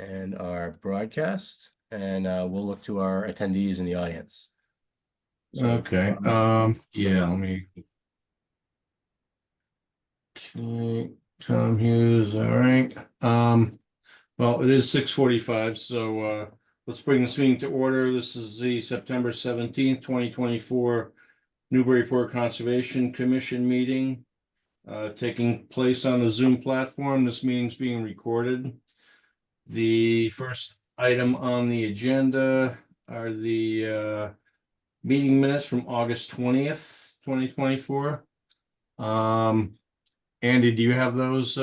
and our broadcast, and we'll look to our attendees in the audience. So, Okay. Yeah, let me. Okay, Tom Hughes, all right. Well, it is 6:45, so let's bring this meeting to order. This is the September 17th, 2024 Newburyport Conservation Commission meeting taking place on the Zoom platform. This meeting's being recorded. The first item on the agenda are the meeting minutes from August 20th, 2024. Andy, do you have those,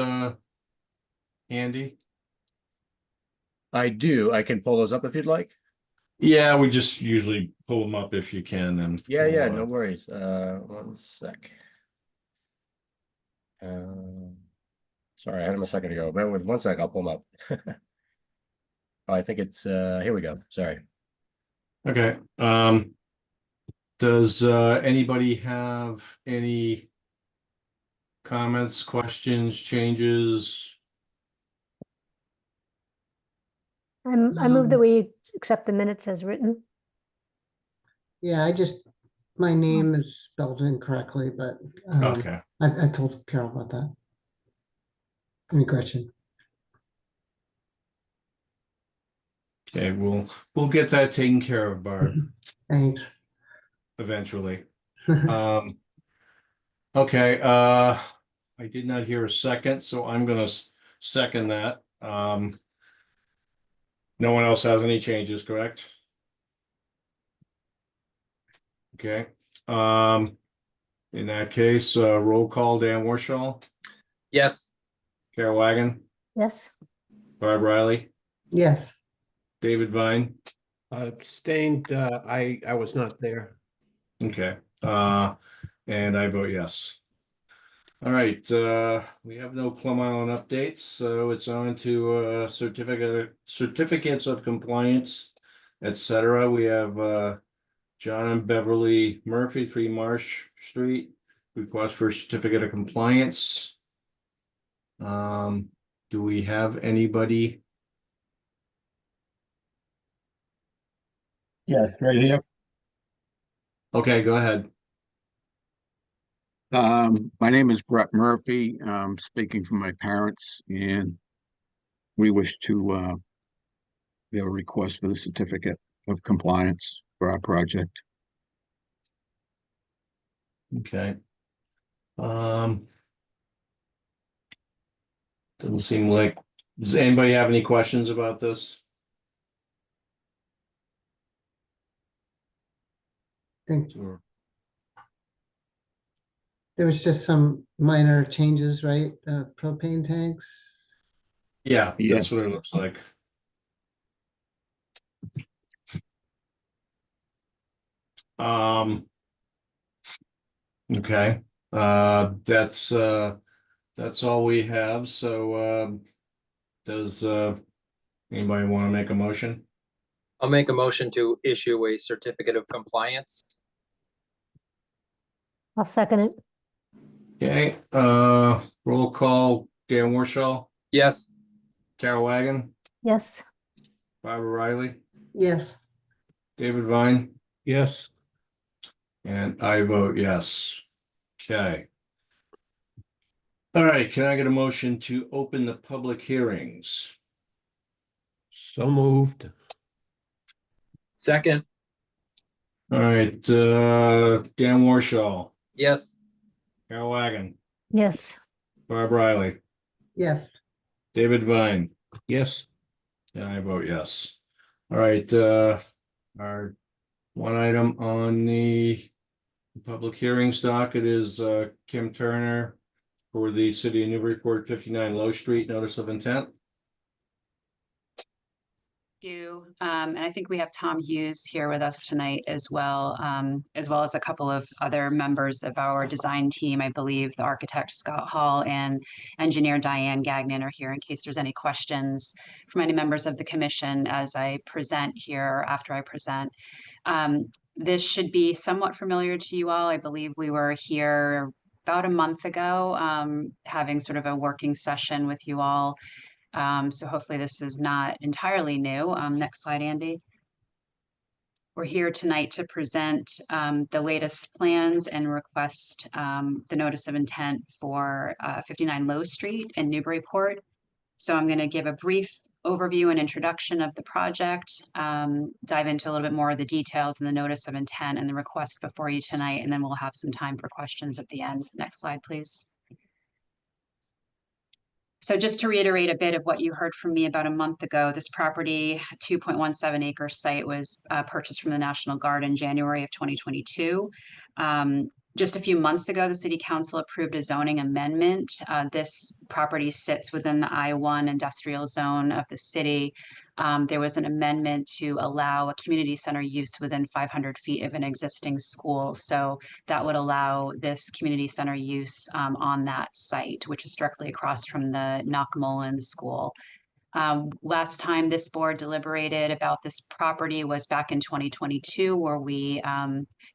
Andy? I do. I can pull those up if you'd like. Yeah, we just usually pull them up if you can, and Yeah, no worries. 1 sec. Sorry, I had them a second ago. But with 1 sec, I'll pull them up. Oh, I think it's here we go. Sorry. Okay. Does anybody have any comments, questions, changes? I move that we accept the minutes as written. Yeah, my name is spelled incorrectly, but Okay. I told Carol about that. Any question? Okay, we'll get that taken care of, Barb, Thanks. eventually. Okay, I did not hear a second, so I'm gonna second that. No one else has any changes, correct? Okay, in that case, roll call, Dan Warshall, Yes. Carol Wagon, Yes. Barb Riley, Yes. David Vine. Abstained, I was not there. Okay, and I vote yes. All right, we have no Plum Island updates, so it's on to certificates of compliance, etc. We have John and Beverly Murphy, 3 Marsh Street, request for certificate of compliance. Do we have anybody? Yes, right here. Okay, go ahead. My name is Brett Murphy. Speaking for my parents, and we wish to be able to request for the certificate of compliance for our project. Okay. Doesn't seem like, does anybody have any questions about this? I think Or- there was just some minor changes, right? Propane tanks. Yeah, that's Yes. what it looks like. Okay, that's all we have. So, does anybody want to make a motion? I'll make a motion to issue a certificate of compliance. I'll second it. Okay, roll call, Dan Warshall, Yes. Carol Wagon, Yes. Barbara Riley, Yes. David Vine, Yes, and I vote yes. Okay. All right, can I get a motion to open the public hearings? so moved. Second. All right, Dan Warshall, Yes. Carol Wagon, Yes. Barb Riley, Yes. David Vine, Yes, and I vote yes. All right, our one item on the public hearings docket is Kim Turner for the city of Newburyport, 59 Low Street, notice of intent. And I think we have Tom Hughes here with us tonight as well as a couple of other members of our design team. I believe the architect Scott Hall and engineer Diane Gagnon are here in case there's any questions from any members of the commission as I present here or after I present. This should be somewhat familiar to you all. I believe we were here about a month ago having sort of a working session with you all So hopefully this is not entirely new. Next slide, Andy. We're here tonight to present the latest plans and request the notice of intent for 59 Low Street in Newburyport. So I'm going to give a brief overview and introduction of the project, dive into a little bit more of the details and the notice of intent and the request before you tonight, and then we'll have some time for questions at the end. Next slide, please. So just to reiterate a bit of what you heard from me about a month ago, this property, 2.17 acre site, was purchased from the National Guard in January of 2022. Just a few months ago, the City Council approved a zoning amendment. This property sits within the I-1 industrial zone of the city. There was an amendment to allow a community center use within 500 feet of an existing school. So that would allow this community center use on that site, which is directly across from the Knockmullen School. Last time this board deliberated about this property was back in 2022, where we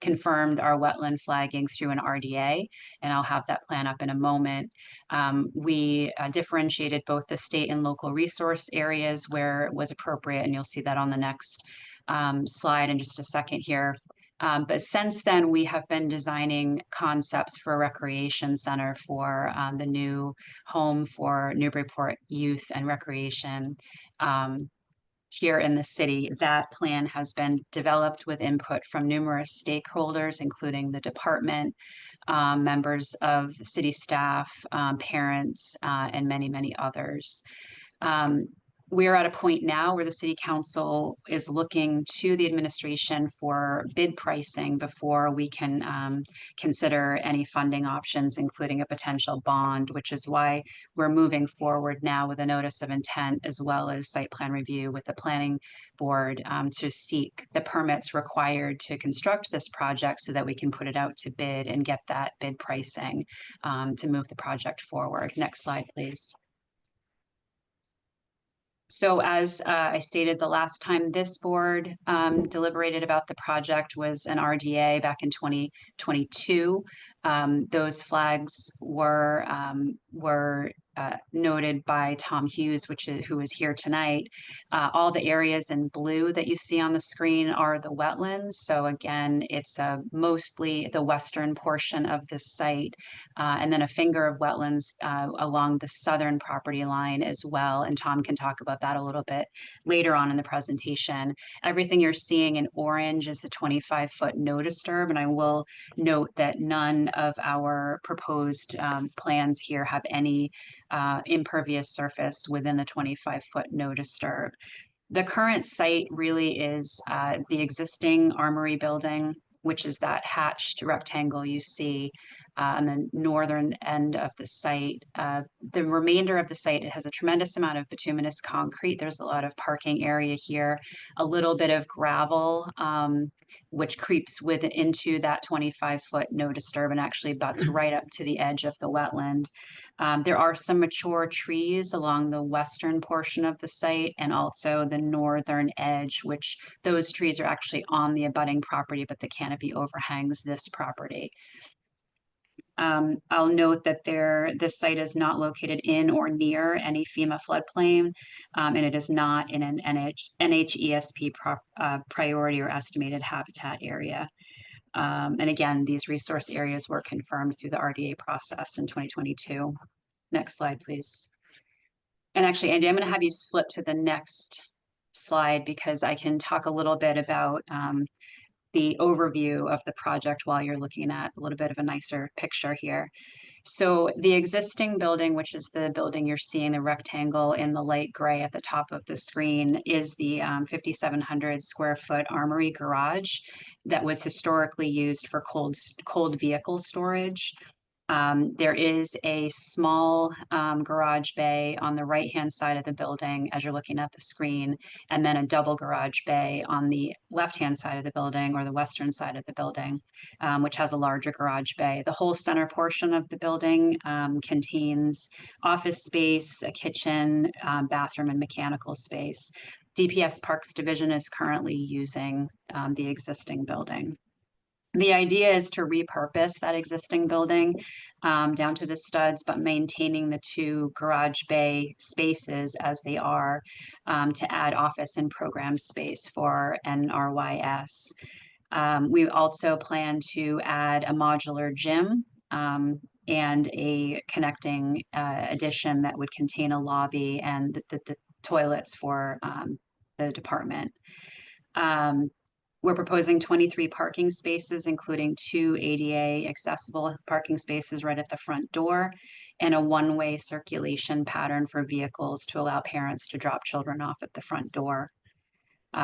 confirmed our wetland flagging through an RDA, and I'll have that plan up in a moment. We differentiated both the state and local resource areas where it was appropriate, and you'll see that on the next slide in just a second here. But since then, we have been designing concepts for a recreation center for the new home for Newburyport youth and recreation here in the city. That plan has been developed with input from numerous stakeholders, including the department, members of the city staff, parents, and many, many others. We're at a point now where the City Council is looking to the administration for bid pricing before we can consider any funding options, including a potential bond, which is why we're moving forward now with a notice of intent as well as site plan review with the planning board to seek the permits required to construct this project so that we can put it out to bid and get that bid pricing to move the project forward. Next slide, please. So as I stated the last time this board deliberated about the project was an RDA back in 2022. Those flags were noted by Tom Hughes, who is here tonight. All the areas in blue that you see on the screen are the wetlands. So again, it's mostly the western portion of this site, and then a finger of wetlands along the southern property line as well. And Tom can talk about that a little bit later on in the presentation. Everything you're seeing in orange is the 25-foot no disturb, and I will note that none of our proposed plans here have any impervious surface within the 25-foot no disturb. The current site really is the existing armory building, which is that hatched rectangle you see on the northern end of the site. The remainder of the site, it has a tremendous amount of bituminous concrete. There's a lot of parking area here, a little bit of gravel, which creeps into that 25-foot no disturb and actually butts right up to the edge of the wetland. There are some mature trees along the western portion of the site and also the northern edge, which those trees are actually on the abutting property, but the canopy overhangs this property. I'll note that this site is not located in or near any FEMA floodplain, and it is not in an NHESP priority or estimated habitat area. And again, these resource areas were confirmed through the RDA process in 2022. Next slide, please. And actually, Andy, I'm going to have you flip to the next slide because I can talk a little bit about the overview of the project while you're looking at a little bit of a nicer picture here. So the existing building, which is the building you're seeing, the rectangle in the light gray at the top of the screen, is the 5,700 square foot armory garage that was historically used for cold vehicle storage. There is a small garage bay on the right-hand side of the building as you're looking at the screen, and then a double garage bay on the left-hand side of the building or the western side of the building, which has a larger garage bay. The whole center portion of the building contains office space, a kitchen, bathroom, and mechanical space. DPS Parks Division is currently using the existing building. The idea is to repurpose that existing building down to the studs, but maintaining the two garage bay spaces as they are to add office and program space for NRYS. We also plan to add a modular gym and a connecting addition that would contain a lobby and the toilets for the department. We're proposing 23 parking spaces, including 2 ADA accessible parking spaces right at the front door and a one-way circulation pattern for vehicles to allow parents to drop children off at the front door.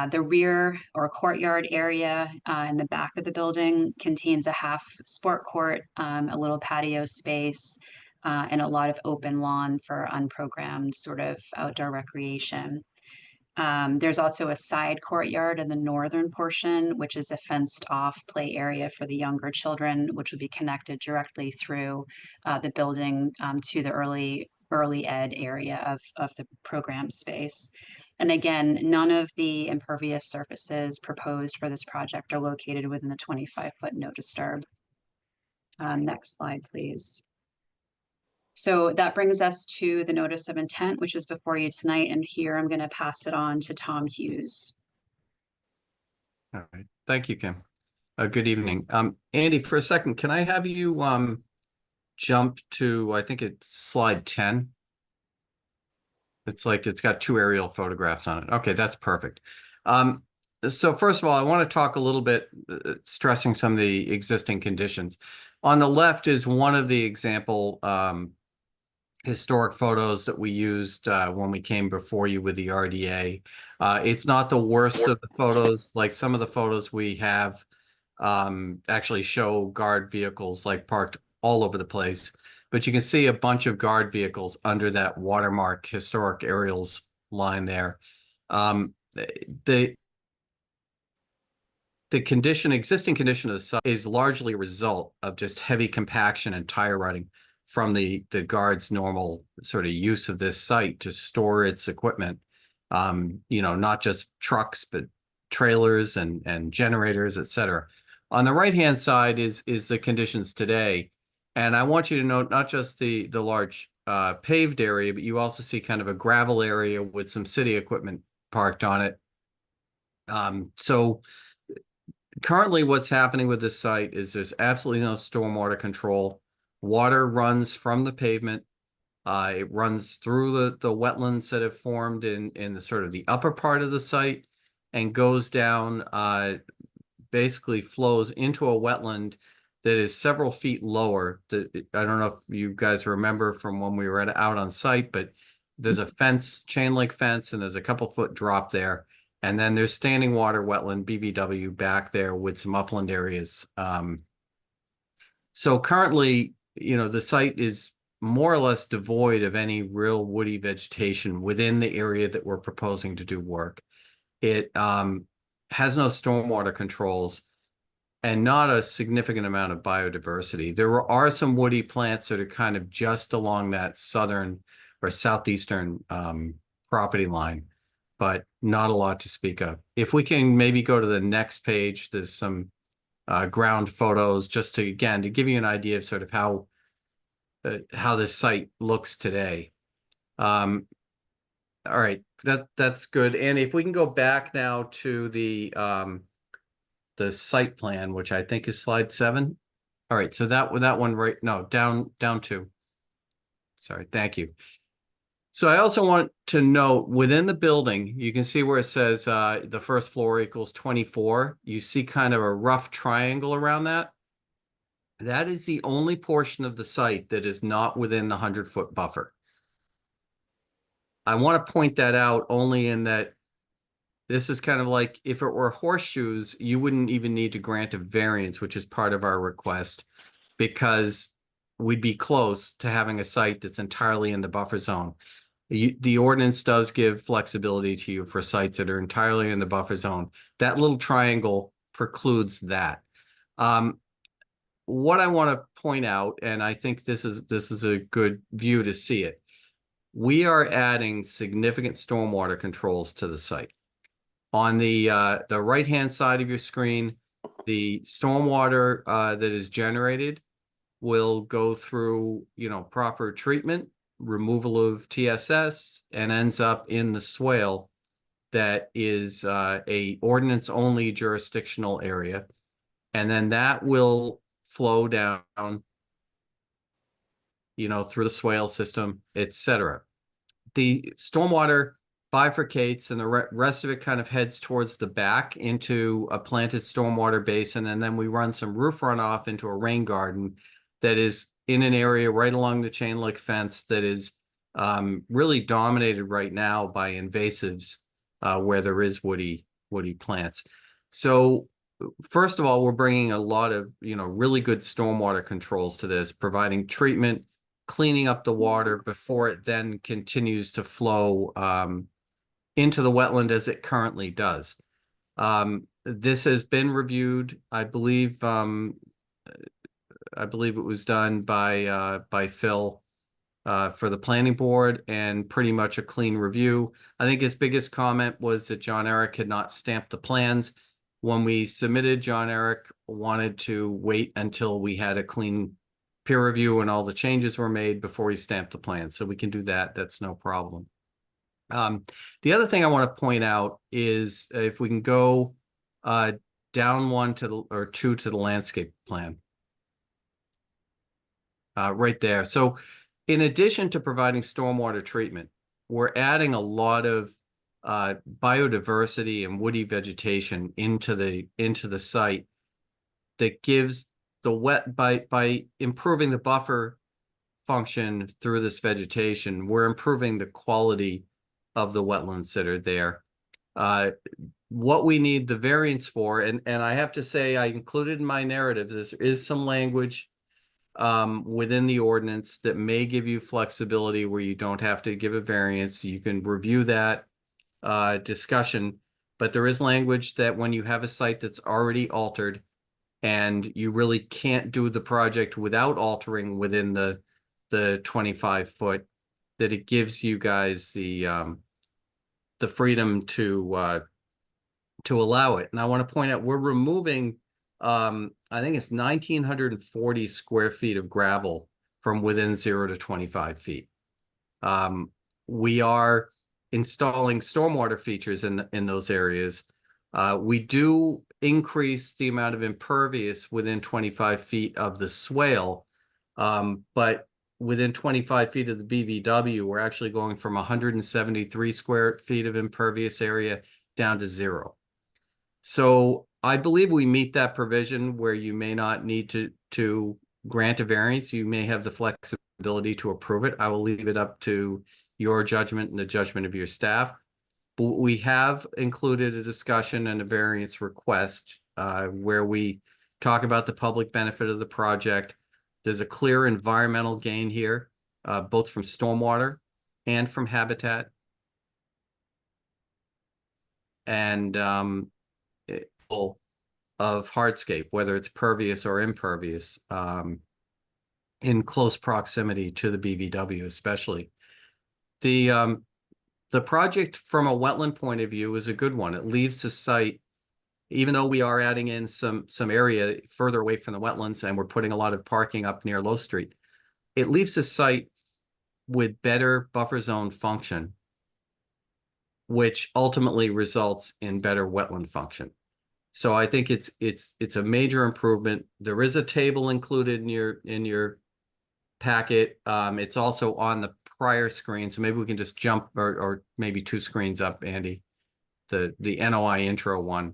The rear or courtyard area in the back of the building contains a half sport court, a little patio space, and a lot of open lawn for unprogrammed sort of outdoor recreation. There's also a side courtyard in the northern portion, which is a fenced off play area for the younger children, which will be connected directly through the building to the early ed area of the program space. And again, none of the impervious surfaces proposed for this project are located within the 25-foot no disturb. Next slide, please. So that brings us to the notice of intent, which is before you tonight. And here I'm going to pass it on to Tom Hughes. All right. Thank you, Kim. Good evening. Andy, for a second, can I have you jump to, I think it's slide 10. It's like it's got 2 aerial photographs on it. Okay, that's perfect. So first of all, I want to talk a little bit, stressing some of the existing conditions. On the left is one of the example historic photos that we used when we came before you with the RDA. It's not the worst of the photos. Like some of the photos we have actually show guard vehicles like parked all over the place. But you can see a bunch of guard vehicles under that watermark historic aerials line there. The existing condition of the site is largely a result of just heavy compaction and tire rutting from the guard's normal sort of use of this site to store its equipment. You know, not just trucks, but trailers and generators, et cetera. On the right-hand side is the conditions today. And I want you to note not just the large paved area, but you also see kind of a gravel area with some city equipment parked on it. So currently what's happening with this site is there's absolutely no stormwater control. Water runs from the pavement. It runs through the wetlands that have formed in the sort of the upper part of the site and goes down, basically flows into a wetland that is several feet lower. I don't know if you guys remember from when we were out on site, but there's a fence, chain link fence, and there's a couple foot drop there. And then there's standing water wetland, BVW, back there with some upland areas. So currently, you know, the site is more or less devoid of any real woody vegetation within the area that we're proposing to do work. It has no stormwater controls and not a significant amount of biodiversity. There are some woody plants that are kind of just along that southern or southeastern property line, but not a lot to speak of. If we can maybe go to the next page, there's some ground photos just to, again, to give you an idea of sort of how this site looks today. All right, that's good. And if we can go back now to the site plan, which I think is slide 7. All right, so that one right, no, down 2. Sorry, thank you. So I also want to note within the building, you can see where it says the first floor equals 24. You see kind of a rough triangle around that. That is the only portion of the site that is not within the 100-foot buffer. I want to point that out only in that this is kind of like if it were horseshoes, you wouldn't even need to grant a variance, which is part of our request, because we'd be close to having a site that's entirely in the buffer zone. The ordinance does give flexibility to you for sites that are entirely in the buffer zone. That little triangle precludes that. What I want to point out, and I think this is a good view to see it, we are adding significant stormwater controls to the site. On the right-hand side of your screen The stormwater that is generated will go through, proper treatment, removal of TSS, and ends up in the swale that is a ordinance-only jurisdictional area. And then that will flow down, through the swale system, etc. The stormwater bifurcates and the rest of it kind of heads towards the back into a planted stormwater basin. And then we run some roof runoff into a rain garden that is in an area right along the chain link fence that is really dominated right now by invasives where there is woody plants. So first of all, we're bringing a lot of, really good stormwater controls to this, providing treatment, cleaning up the water before it then continues to flow into the wetland as it currently does. This has been reviewed, I believe it was done by Phil for the planning board, and pretty much a clean review. I think his biggest comment was that John Eric had not stamped the plans. When we submitted, John Eric wanted to wait until we had a clean peer review and all the changes were made before he stamped the plan. So we can do that. That's no problem. The other thing I want to point out is if we can go down one or two to the landscape plan. Right there. So in addition to providing stormwater treatment, we're adding a lot of biodiversity and woody vegetation into the site that gives the by improving the buffer function through this vegetation, we're improving the quality of the wetlands that are there. What we need the variance for, and I have to say I included in my narrative, there is some language within the ordinance that may give you flexibility where you don't have to give a variance. You can review that discussion, but there is language that when you have a site that's already altered and you really can't do the project without altering within the 25-foot, that it gives you guys the freedom to allow it. And I want to point out, we're removing I think it's 1,940 square feet of gravel from within 0 to 25 feet. We are installing stormwater features in those areas. We do increase the amount of impervious within 25 feet of the swale, but within 25 feet of the BVW, we're actually going from 173 square feet of impervious area down to 0. So I believe we meet that provision where you may not need to grant a variance. You may have the flexibility to approve it. I will leave it up to your judgment and the judgment of your staff. But we have included a discussion and a variance request where we talk about the public benefit of the project. There's a clear environmental gain here, both from stormwater and from habitat. And of hardscape, whether it's pervious or impervious, in close proximity to the BVW, especially. The project from a wetland point of view is a good one. It leaves the site, even though we are adding in some area further away from the wetlands and we're putting a lot of parking up near Low Street, it leaves the site with better buffer zone function, which ultimately results in better wetland function. So I think it's a major improvement. There is a table included in your packet. It's also on the prior screen, so maybe we can just jump or maybe 2 screens up, Andy, the NOI intro one.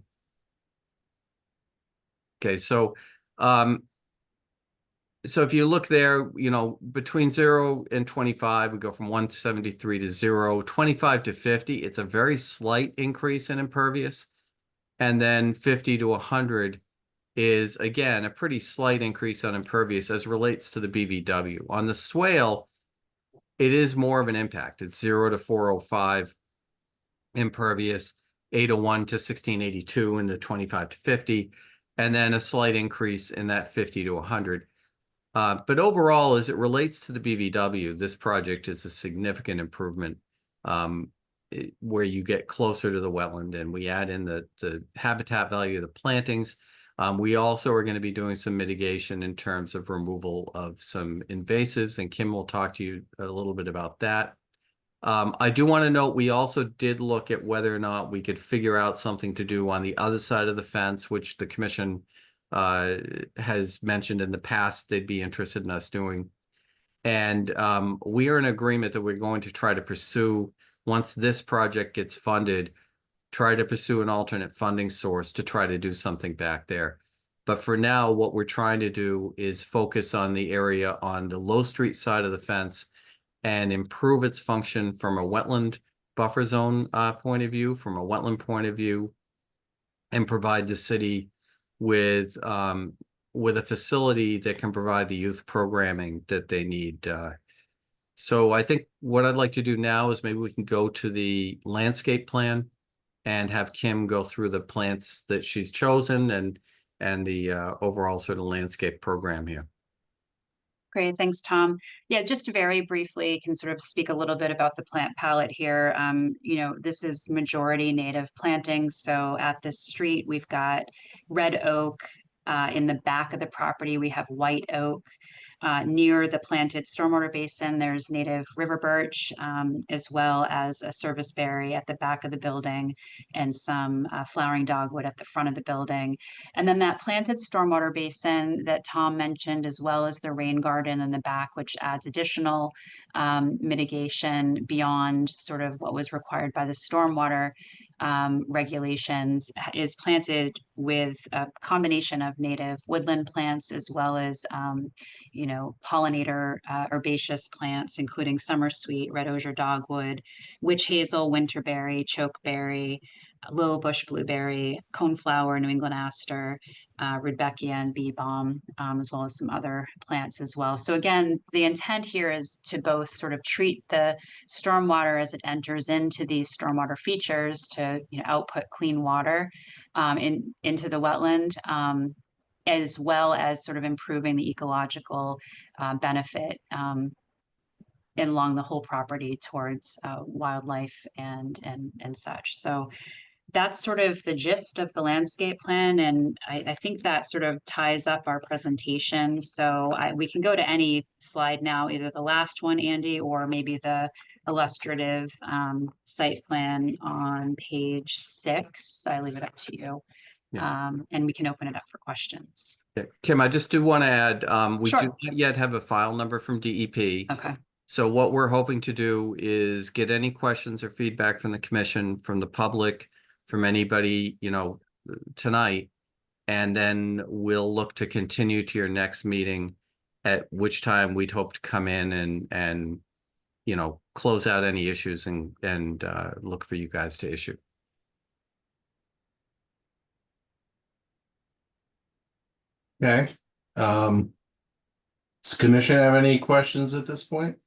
Okay, so if you look there, between 0 and 25, we go from 173 to 0, 25 to 50. It's a very slight increase in impervious. And then 50 to 100 is, again, a pretty slight increase on impervious as relates to the BVW. On the swale, it is more of an impact. It's 0 to 405 impervious, 801 to 1682 in the 25 to 50, and then a slight increase in that 50 to 100. But overall, as it relates to the BVW, this project is a significant improvement where you get closer to the wetland, and we add in the habitat value of the plantings. We also are going to be doing some mitigation in terms of removal of some invasives, and Kim will talk to you a little bit about that. I do want to note, we also did look at whether or not we could figure out something to do on the other side of the fence, which the commission has mentioned in the past they'd be interested in us doing. And we are in agreement that we're going to try to pursue, once this project gets funded, try to pursue an alternate funding source to try to do something back there. But for now, what we're trying to do is focus on the area on the Low Street side of the fence and improve its function from a wetland buffer zone point of view, from a wetland point of view, and provide the city with a facility that can provide the youth programming that they need. So I think what I'd like to do now is maybe we can go to the landscape plan and have Kim go through the plants that she's chosen and the overall sort of landscape program here. Great, thanks, Tom. Yeah, just very briefly, can sort of speak a little bit about the plant palette here. You know, this is majority native planting. So at this street, we've got red oak. In the back of the property, we have white oak. Near the planted stormwater basin, there's native river birch, as well as a serviceberry at the back of the building and some flowering dogwood at the front of the building. And then that planted stormwater basin that Tom mentioned, as well as the rain garden in the back, which adds additional mitigation beyond sort of what was required by the stormwater regulations, is planted with a combination of native woodland plants as well as you know, pollinator herbaceous plants, including summer sweet, red osier dogwood, witch hazel, winterberry, chokeberry, little bush blueberry, coneflower, New England aster, rudbeckia, and bee balm, as well as some other plants as well. So again, the intent here is to both sort of treat the stormwater as it enters into these stormwater features to, you know, output clean water into the wetland, as well as sort of improving the ecological benefit along the whole property towards wildlife and such. So that's sort of the gist of the landscape plan, and I think that sort of ties up our presentation. So we can go to any slide now, either the last one, Andy, or maybe the illustrative site plan on page 6. I leave it up to you. Yeah. And we can open it up for questions. Yeah. Kim, I just do want to add, we Sure. do not yet have a file number from DEP. Okay. So what we're hoping to do is get any questions or feedback from the commission, from the public, from anybody, you know, tonight. And then we'll look to continue to your next meeting, at which time we'd hope to come in and you know, close out any issues and look for you guys to issue. Okay. Does the commission have any questions at this point?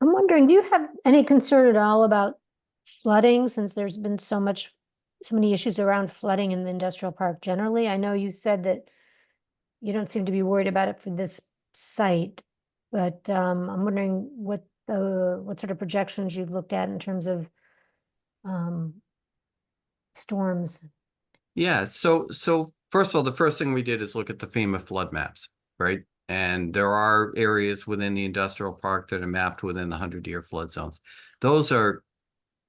I'm wondering, do you have any concern at all about flooding, since there's been so many issues around flooding in the industrial park generally? I know you said that you don't seem to be worried about it for this site, but I'm wondering what sort of projections you've looked at in terms of storms. Yeah, so first of all, the first thing we did is look at the FEMA flood maps, right? And there are areas within the industrial park that are mapped within the 100-year flood zones. Those are,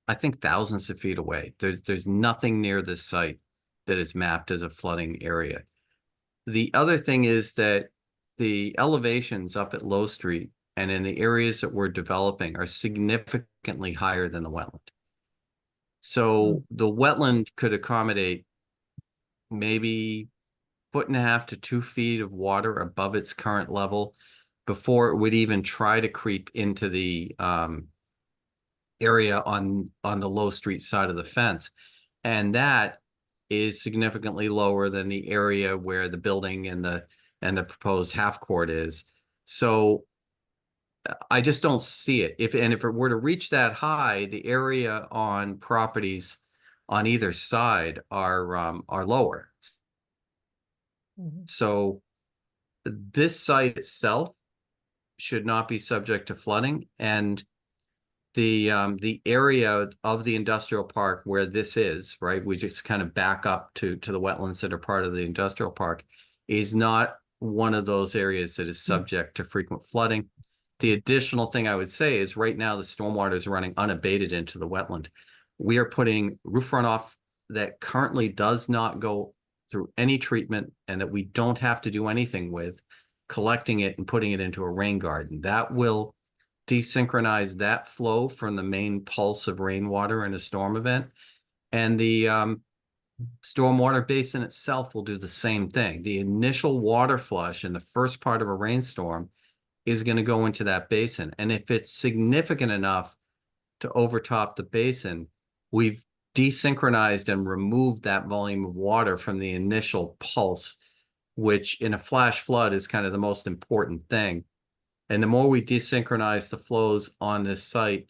I think, thousands of feet away. There's nothing near this site that is mapped as a flooding area. The other thing is that the elevations up at Low Street and in the areas that we're developing are significantly higher than the wetland. So the wetland could accommodate maybe 1.5 to 2 feet of water above its current level before it would even try to creep into the area on the Low Street side of the fence. And that is significantly lower than the area where the building and the proposed half court is. So I just don't see it. If it were to reach that high, the area on properties on either side are lower. So this site itself should not be subject to flooding, and the area of the industrial park where this is, right? We just kind of back up to the wetlands that are part of the industrial park, is not one of those areas that is subject to frequent flooding. The additional thing I would say is right now the stormwater is running unabated into the wetland. We are putting roof runoff that currently does not go through any treatment and that we don't have to do anything with, collecting it and putting it into a rain garden. That will desynchronize that flow from the main pulse of rainwater in a storm event. And the stormwater basin itself will do the same thing. The initial water flush in the first part of a rainstorm is going to go into that basin. And if it's significant enough to overtop the basin, we've desynchronized and removed that volume of water from the initial pulse, which in a flash flood is kind of the most important thing. And the more we desynchronize the flows on this site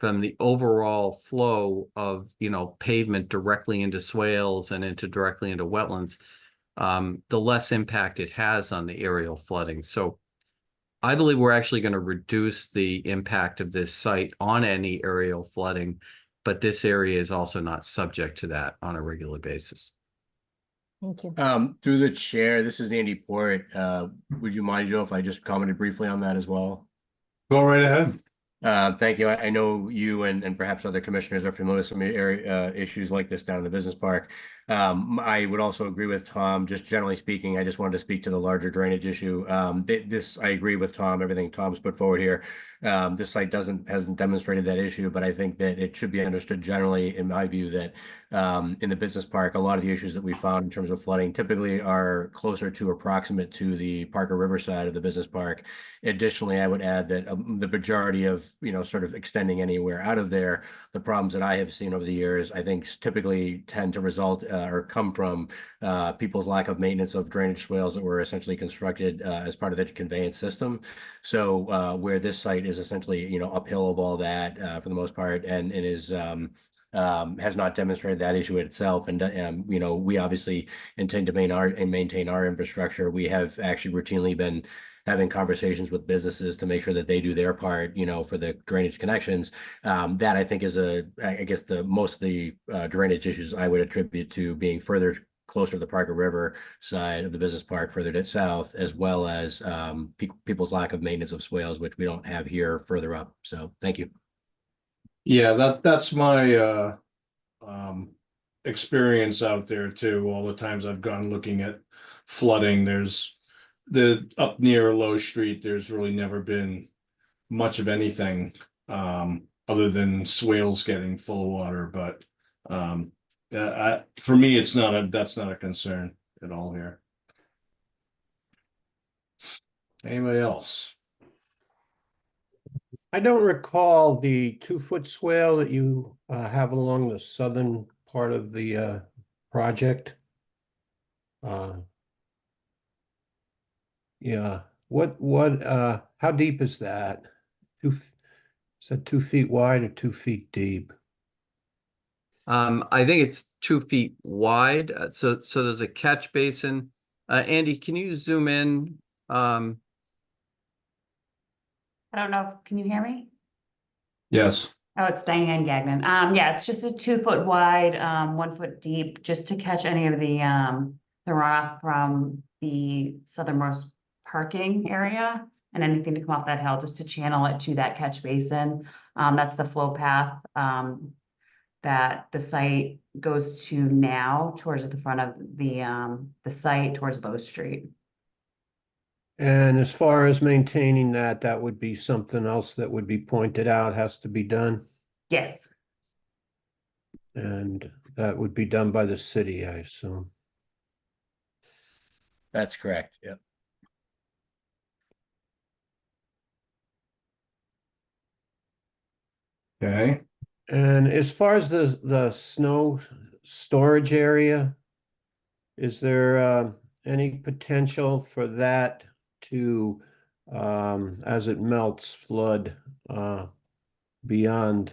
from the overall flow of, pavement directly into swales and directly into wetlands, the less impact it has on the aerial flooding. So I believe we're actually going to reduce the impact of this site on any aerial flooding, but this area is also not subject to that on a regular basis. Thank you. Through the chair, this is Andy Port. Would you mind, Joe, if I just commented briefly on that as well? Go right ahead. Thank you. I know you and perhaps other commissioners are familiar with some area issues like this down in the business park. I would also agree with Tom, just generally speaking. I just wanted to speak to the larger drainage issue. I agree with Tom, everything Tom's put forward here. This site hasn't demonstrated that issue, but I think that it should be understood generally, in my view, that in the business park, a lot of the issues that we found in terms of flooding typically are closer to or proximate to the Parker River side of the business park. Additionally, I would add that the majority of, sort of extending anywhere out of there, the problems that I have seen over the years, I think typically tend to result or come from people's lack of maintenance of drainage swales that were essentially constructed as part of the conveyance system. So where this site is essentially, uphill of all that for the most part, and is has not demonstrated that issue itself. And we obviously intend to maintain our infrastructure. We have actually routinely been having conversations with businesses to make sure that they do their part, for the drainage connections. That I think is I guess most of the drainage issues I would attribute to being further closer to the Parker River side of the business park, further to south, as well as people's lack of maintenance of swales, which we don't have here further up. So thank you. Yeah, that's my experience out there too. All the times I've gone looking at flooding, up near Low Street, there's really never been much of anything other than swales getting full of water. But for me, that's not a concern at all here. Anybody else? I don't recall the 2-foot swale that you have along the southern part of the project. Yeah, how deep is that? Is that 2 feet wide or 2 feet deep? I think it's 2 feet wide. So there's a catch basin. Andy, can you zoom in? I don't know. Can you hear me? Yes. Oh, it's Diane Gagnon. Yeah, it's just a 2 foot wide, 1 foot deep, just to catch any of the runoff from the southernmost parking area and anything to come off that hill, just to channel it to that catch basin. That's the flow path that the site goes to now towards the front of the site towards Low Street. And as far as maintaining that would be something else that would be pointed out, has to be done. Yes. And that would be done by the city, I assume. That's correct. Yep. Okay. And as far as the snow storage area, is there any potential for that to, as it melts, flood beyond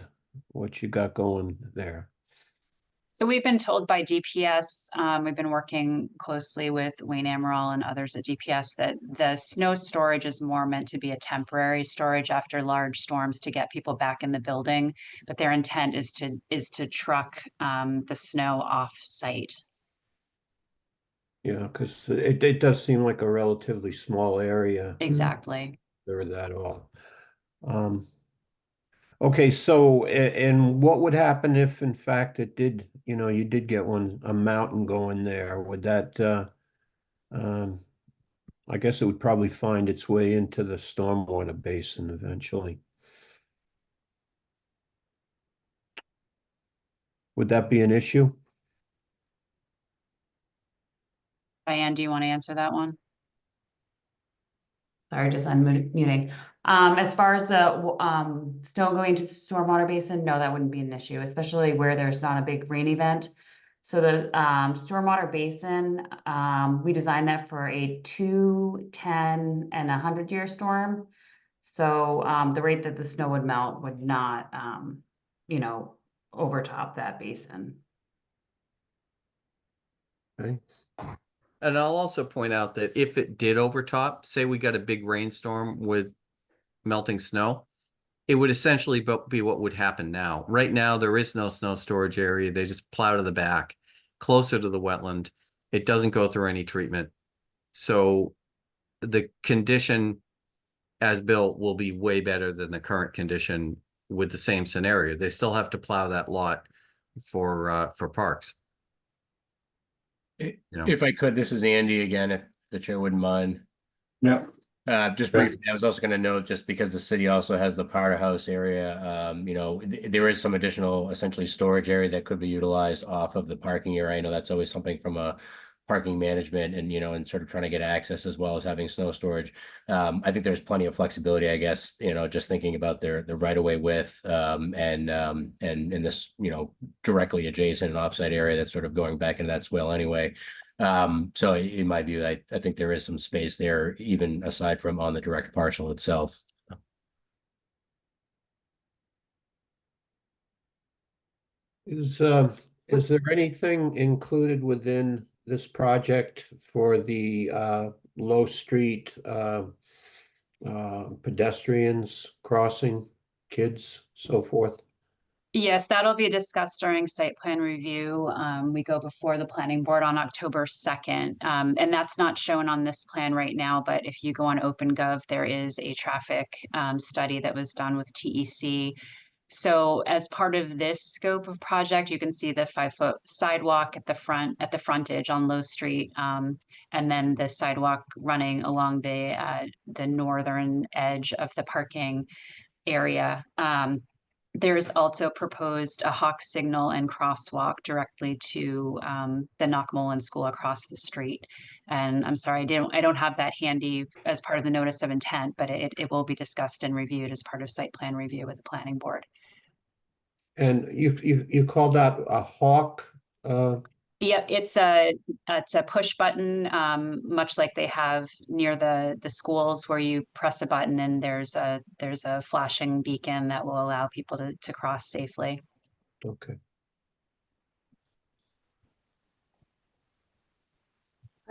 what you got going there? So we've been told by DPS, we've been working closely with Wayne Amaral and others at DPS that the snow storage is more meant to be a temporary storage after large storms to get people back in the building. But their intent is to truck the snow off site. Yeah, because it does seem like a relatively small area. Exactly. There that all. Okay, so and what would happen if in fact it did, you did get a mountain going there? Would that I guess it would probably find its way into the stormwater basin eventually. Would that be an issue? Diane, do you want to answer that one? Sorry, just unmuting. As far as the snow going to the stormwater basin, no, that wouldn't be an issue, especially where there's not a big rain event. So the stormwater basin, we designed that for a 2, 10, and 100-year storm. So the rate that the snow would melt would not, overtop that basin. Okay. And I'll also point out that if it did overtop, say we got a big rainstorm with melting snow, it would essentially be what would happen now. Right now, there is no snow storage area. They just plow to the back, closer to the wetland. It doesn't go through any treatment. So the condition as built will be way better than the current condition with the same scenario. They still have to plow that lot for parks. If I could, this is Andy again, if the chair wouldn't mind. Yeah. Just briefly, I was also going to note, just because the city also has the powder house area, there is some additional essentially storage area that could be utilized off of the parking area. I know that's always something from a parking management and, and sort of trying to get access as well as having snow storage. I think there's plenty of flexibility, I guess, just thinking about the right of way width and in this, directly adjacent and offsite area that's sort of going back into that swale anyway. So in my view, I think there is some space there, even aside from on the direct parcel itself. Is there anything included within this project for the Low Street pedestrians crossing, kids, so forth? Yes, that'll be discussed during site plan review. We go before the planning board on October 2nd. And that's not shown on this plan right now, but if you go on OpenGov, there is a traffic study that was done with TEC. So as part of this scope of project, you can see the 5-foot sidewalk at the frontage on Low Street, and then the sidewalk running along the northern edge of the parking area. There's also proposed a hawk signal and crosswalk directly to the Knockmolin School across the street. And I'm sorry, I don't have that handy as part of the notice of intent, but it will be discussed and reviewed as part of site plan review with the planning board. And you called out a hawk? Yeah, it's a push button, much like they have near the schools where you press a button and there's a flashing beacon that will allow people to cross safely. Okay.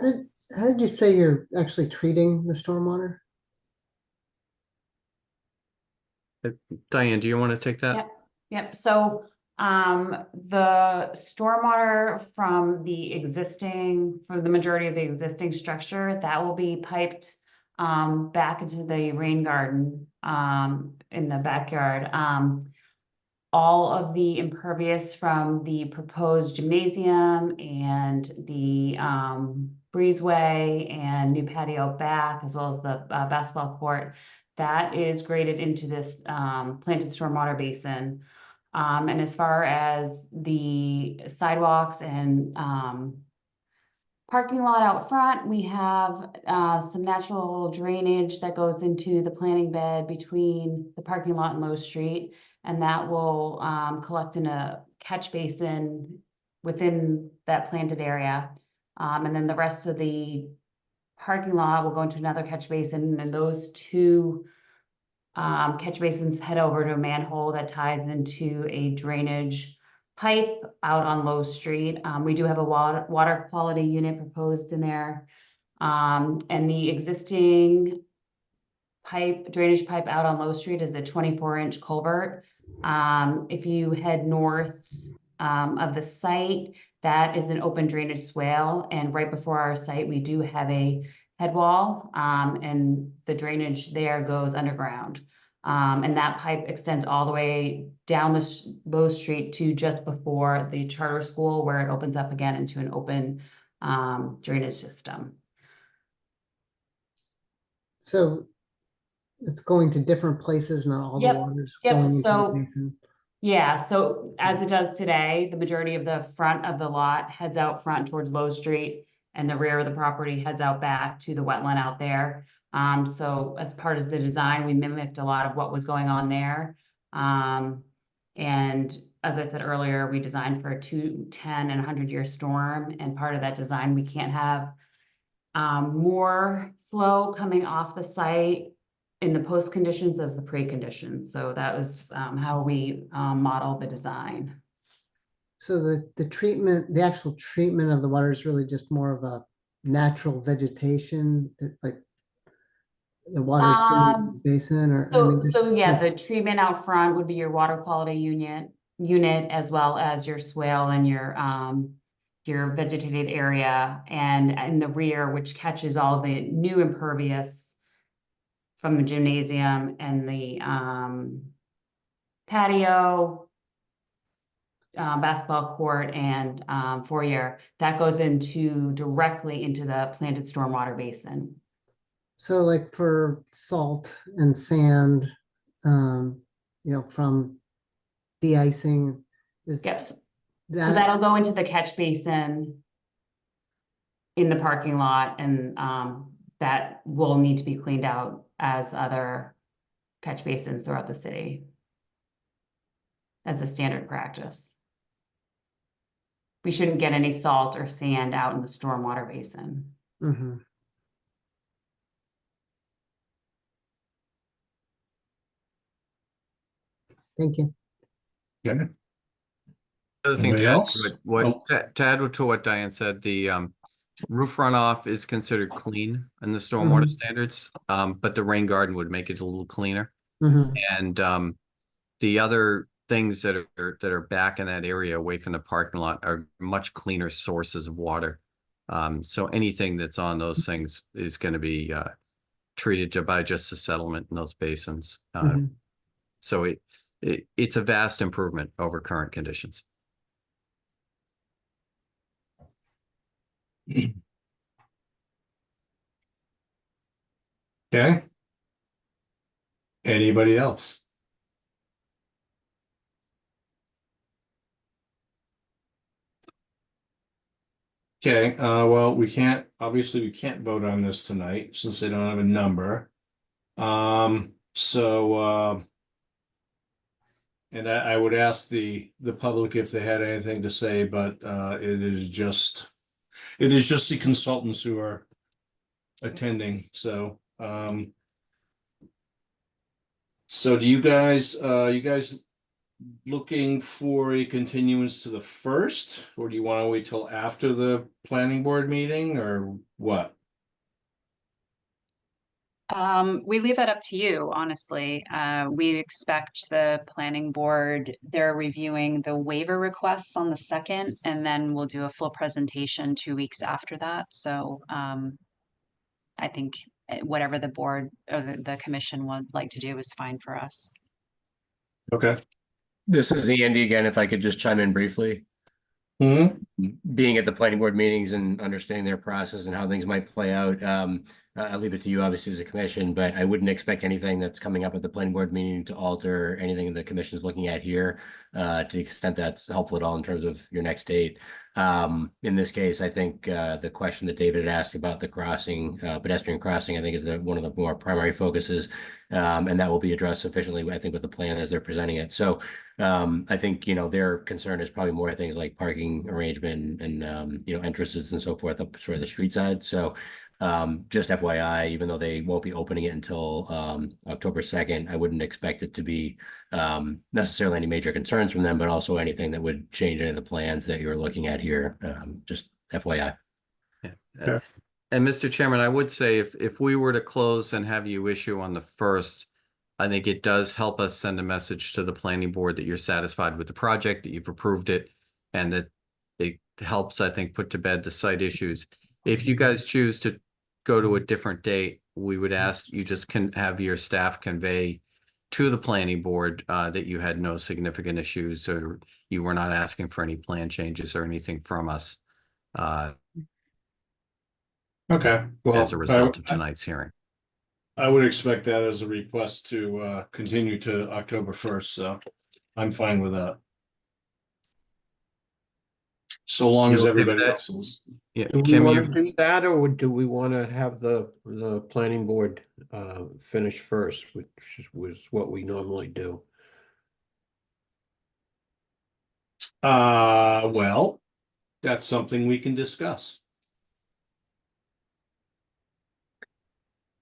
How did you say you're actually treating the stormwater? Diane, do you want to take that? Yep. So the stormwater from the majority of the existing structure, that will be piped back into the rain garden in the backyard. All of the impervious from the proposed gymnasium and the breezeway and new patio back, as well as the basketball court, that is graded into this planted stormwater basin. And as far as the sidewalks and parking lot out front, we have some natural drainage that goes into the planting bed between the parking lot and Low Street, and that will collect in a catch basin within that planted area. And then the rest of the parking lot will go into another catch basin, and those two catch basins head over to a manhole that ties into a drainage pipe out on Low Street. We do have a water quality unit proposed in there. And the existing drainage pipe out on Low Street is a 24-inch culvert. If you head north of the site, that is an open drainage swale, and right before our site, we do have a head wall, and the drainage there goes underground. And that pipe extends all the way down the Low Street to just before the charter school, where it opens up again into an open drainage system. So it's going to different places, not all the Yep, water's yep, going into the so- basin. Yeah, so as it does today, the majority of the front of the lot heads out front towards Low Street, and the rear of the property heads out back to the wetland out there. So as part of the design, we mimicked a lot of what was going on there. And as I said earlier, we designed for a 2, 10, and 100-year storm, and part of that design, we can't have more flow coming off the site in the post conditions as the pre conditions. So that was how we modeled the design. So the treatment, the actual treatment of the water is really just more of a natural vegetation, like the water's in the basin, or I mean, So yeah, the treatment out front would be your water quality unit as well as your swale and your vegetated area, and in the rear, which catches all the new impervious from the gymnasium and the patio, basketball court, and foyer, that goes directly into the planted stormwater basin. So like for salt and sand, from de-icing, is Yep. So that that'll go into the catch basin in the parking lot, and that will need to be cleaned out as other catch basins throughout the city as a standard practice. We shouldn't get any salt or sand out in the stormwater basin. Mhm. Thank you. Okay. Other thing Anybody to add else? to it, what, Oh. to add to what Diane said, the roof runoff is considered clean in the stormwater Mhm. standards, but the rain garden would make it a little cleaner. Mhm. And the other things that are back in that area away from the parking lot are much cleaner sources of water. So anything that's on those things is going to be treated by just the settlement in those basins. Mhm. So it's a vast improvement over current conditions. Okay. Anybody else? Okay, well, obviously we can't vote on this tonight since they don't have a number. And I would ask the public if they had anything to say, but it is just the consultants who are attending, so so do you guys looking for a continuance to the 1st, or do you want to wait till after the planning board meeting, or what? We leave that up to you, honestly. We expect the planning board, they're reviewing the waiver requests on the 2nd, and then we'll do a full presentation 2 weeks after that. So I think whatever the board or the commission would like to do is fine for us. Okay. This is Andy again, if I could just chime in briefly. Being at the planning board meetings and understanding their process and how things might play out, I'll leave it to you, obviously, as a commission, but I wouldn't expect anything that's coming up at the planning board meeting to alter anything the commission is looking at here, to the extent that's helpful at all in terms of your next date. In this case, I think the question that David had asked about the crossing, pedestrian crossing, I think is one of the more primary focuses, and that will be addressed sufficiently, I think, with the plan as they're presenting it. So I think, their concern is probably more things like parking arrangement and, entrances and so forth up sort of the street side. So Just FYI, even though they won't be opening it until October 2nd, I wouldn't expect it to be necessarily any major concerns from them, but also anything that would change any of the plans that you're looking at here. Just FYI. Yeah. Yeah. And Mr. Chairman, I would say if we were to close and have you issue on the 1st, I think it does help us send a message to the planning board that you're satisfied with the project, that you've approved it, and that it helps, I think, put to bed the site issues. If you guys choose to go to a different date, we would ask you just can have your staff convey to the planning board that you had no significant issues or you were not asking for any plan changes or anything from us Okay, well, as a result of tonight's hearing. I would expect that as a request to continue to October 1st, so I'm fine with that. So long You as okay with everybody that? else is. Yeah, Do we Kim, want you, to do that, or do we want to have the planning board finish first, which was what we normally do? Well, that's something we can discuss.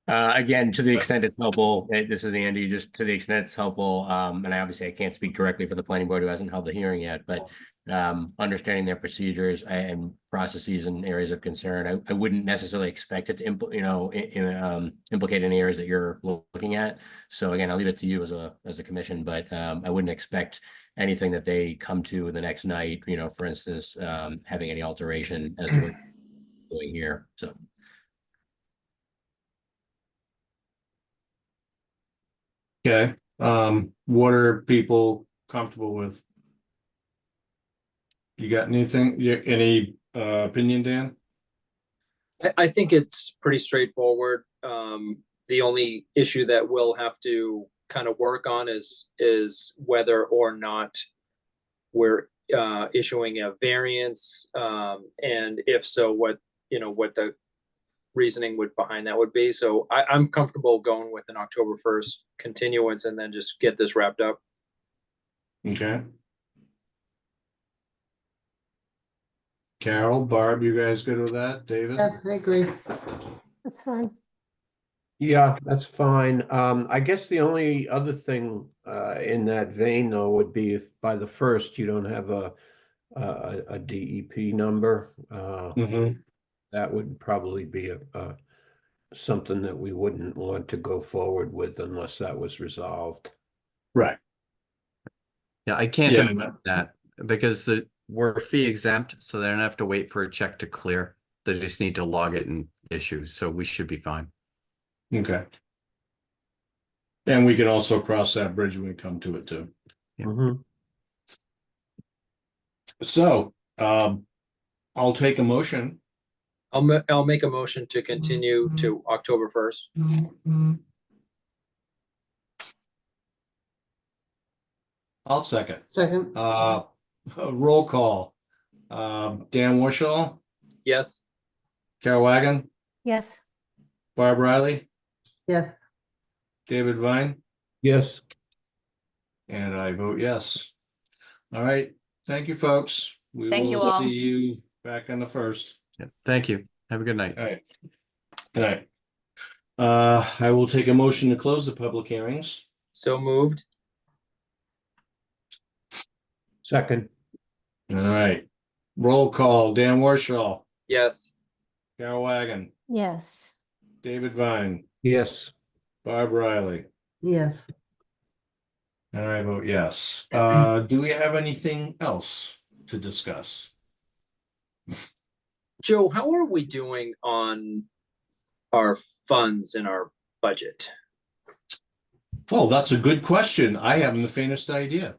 Again, to the extent it's helpful, this is Andy, just to the extent it's helpful, and I can't speak directly for the planning board who hasn't held the hearing yet, but understanding their procedures and processes and areas of concern, I wouldn't necessarily expect it to implicate any areas that you're looking at. So again, I'll leave it to you as a commission, but I wouldn't expect anything that they come to the next night, for instance, having any alteration as to what you're doing here, so. Okay, what are people comfortable with? You got anything, any opinion, Dan? I think it's pretty straightforward. The only issue that we'll have to kind of work on is whether or not we're issuing a variance, and if so, what the reasoning behind that would be. So I'm comfortable going with an October 1st continuance and then just get this wrapped up. Okay. Carol, Barb, you guys good with that? David? Yeah, I agree. That's fine. Yeah, that's fine. I guess the only other thing in that vein, though, would be if by the 1st you don't have a DEP number. Mm-hmm. That would probably be a something that we wouldn't want to go forward with unless that was resolved. Right. yeah, I can't Yeah. do that because we're fee exempt, so they don't have to wait for a check to clear. They just need to log it and issue, so we should be fine. Okay. And we can also cross that bridge when we come to it too. Mhm. So, I'll take a motion. I'll make a motion to continue to October 1st. I'll second. Second, Roll call. Dan Warshall, Yes. Carol Wagon, Yes. Barb Riley, yes. David Vine, Yes, and I vote yes. All right, thank you, folks. We Thank you will all. see you back on the 1st. Yeah, thank you. Have a good night. All right. Good night. I will take a motion to close the public hearings. So moved. second, All right. Roll call, Dan Warshall, Yes. Carol Wagon, Yes. David Vine, yes. Barb Riley, Yes. and I vote yes. Do we have anything else to discuss? Joe, how are we doing on our funds in our budget? Oh, that's a good question. I haven't the faintest idea.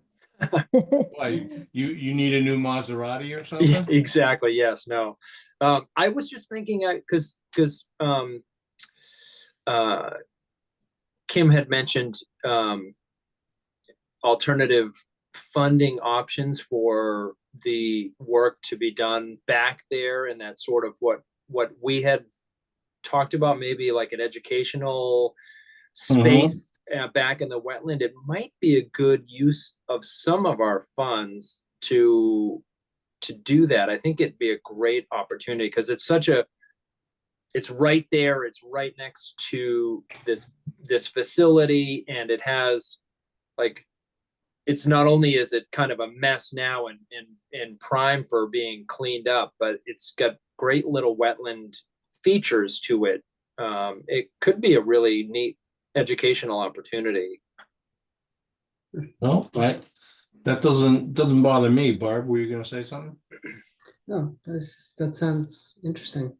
Why, you need a new Maserati or Yeah, something? exactly. Yes. No. I was just thinking, because Kim had mentioned alternative funding options for the work to be done back there, and that's sort of what we had talked about, maybe like an educational space back in the wetland. It might be a good use of some of our funds to do that. I think it'd be a great opportunity because it's such a it's right there. It's right next to this facility, and it has like, it's not only is it kind of a mess now and prime for being cleaned up, but it's got great little wetland features to it. It could be a really neat educational opportunity. Well, that doesn't bother me. Barb, were you gonna say something? No, that sounds interesting.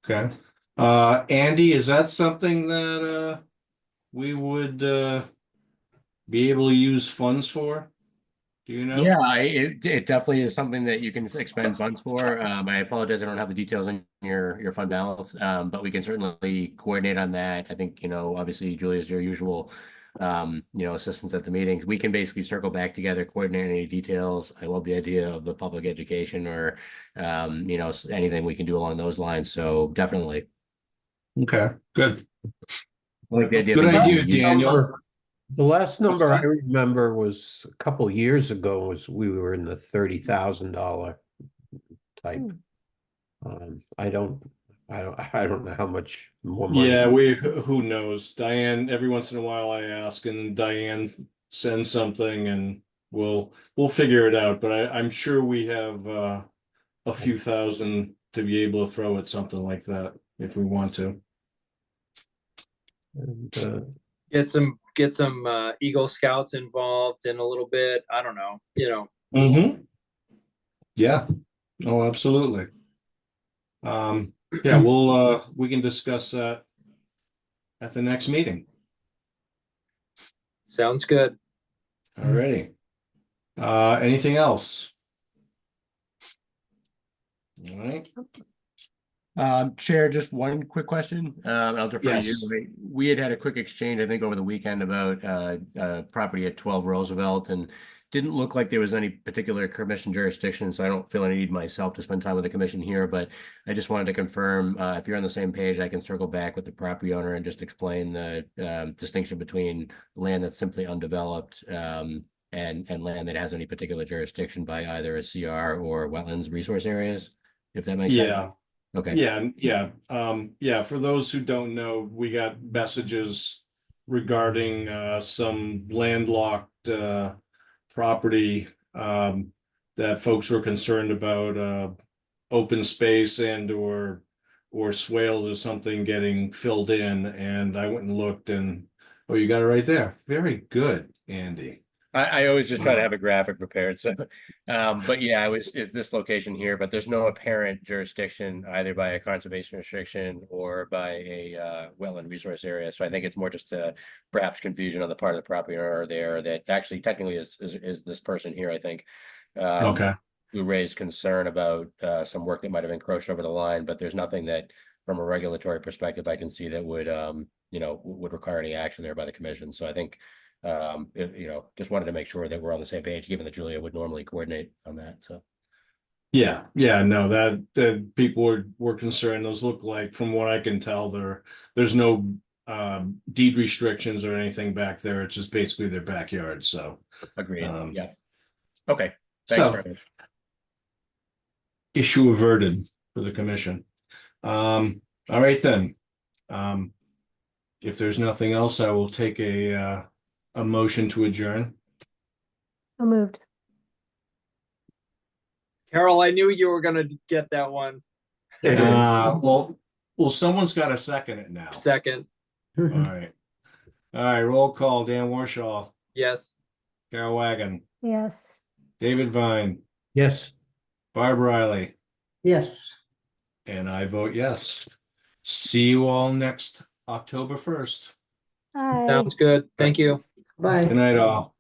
Okay. Andy, is that something that we would be able to use funds for? Do you know? Yeah, it definitely is something that you can expend funds for. I apologize, I don't have the details in your fund balance, but we can certainly coordinate on that. I think, obviously Julia is your usual, assistance at the meetings. We can basically circle back together, coordinate any details. I love the idea of the public education or, anything we can do along those lines. So definitely. Okay, good. I like the idea of Good engaging idea, the youth. Daniel. The last number I that? remember was a couple years ago, was we were in the $30,000 type. I don't know how much more money. Yeah, who knows? Diane, every once in a while I ask and Diane sends something and we'll figure it out, but I'm sure we have a few thousand to be able to throw at something like that if we want to. And, Get some Eagle Scouts involved in a little bit. I don't know, Mm-hmm. Yeah. Oh, absolutely. Yeah, we can discuss that at the next meeting. Sounds good. Alrighty. Anything else? All right. Chair, just one quick question. I'll defer to Yes. you. We had a quick exchange, I think, over the weekend about property at 12 Roosevelt, and didn't look like there was any particular commission jurisdiction, so I don't feel any need myself to spend time with the commission here, but I just wanted to confirm, if you're on the same page, I can circle back with the property owner and just explain the distinction between land that's simply undeveloped and land that has any particular jurisdiction by either a CR or wetlands resource areas, if that makes sense. Yeah. Okay. Yeah. For those who don't know, we got messages regarding some landlocked property that folks were concerned about open space and or swales or something getting filled in. And I went and looked and, oh, you got it right there. Very good, Andy. I always just try to have a graphic prepared. So, but yeah, is this location here, but there's no apparent jurisdiction either by a conservation restriction or by a wetland resource area. So I think it's more just perhaps confusion on the part of the property owner there that actually technically is this person here, I think. Okay. Who raised concern about some work that might have encroached over the line, but there's nothing that from a regulatory perspective I can see that would would require any action there by the commission. So I think just wanted to make sure that we're on the same page, given that Julia would normally coordinate on that. So Yeah, no, that people were concerned. Those look like, from what I can tell, there's no deed restrictions or anything back there. It's just basically their backyard. So agreed. Yeah. Okay. So Thanks very much. issue averted for the commission. All right then. If there's nothing else, I will take a motion to adjourn. So moved. Carol, I knew you were gonna get that one. Well, someone's got to second it now. Second, All right. Roll call. Dan Warshaw, yes. Carol Wagon, Yes. David Vine, yes. Barb Riley, Yes. and I vote yes. See you all next October 1st. Bye. Sounds good. Thank you. Bye. Good night, all.